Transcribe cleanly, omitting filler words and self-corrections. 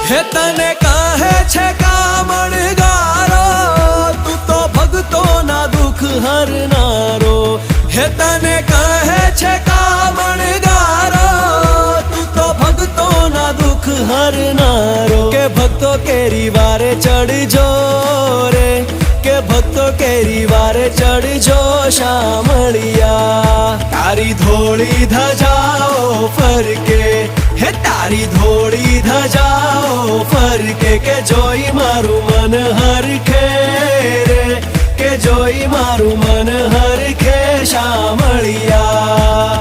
હે તને કહે છે કામણગારો, તું તો ભક્તોના દુઃખ હરનારો. હે તને કહે છે કામણગારો, તું તો ભક્તોના દુઃખ હરનારો. કે ભક્તો કેરી વારે ચડજો રે, કે ભક્તો કેરી વારે ચડજો શામળિયા. તારી ધોળી ધજાઓ ફરકે, હે તારી ધોળી ધજાઓ ફરકે. કે જોઈ મારું મન હરખે રે, કે જોઈ મારું મન હરખે શામળિયા.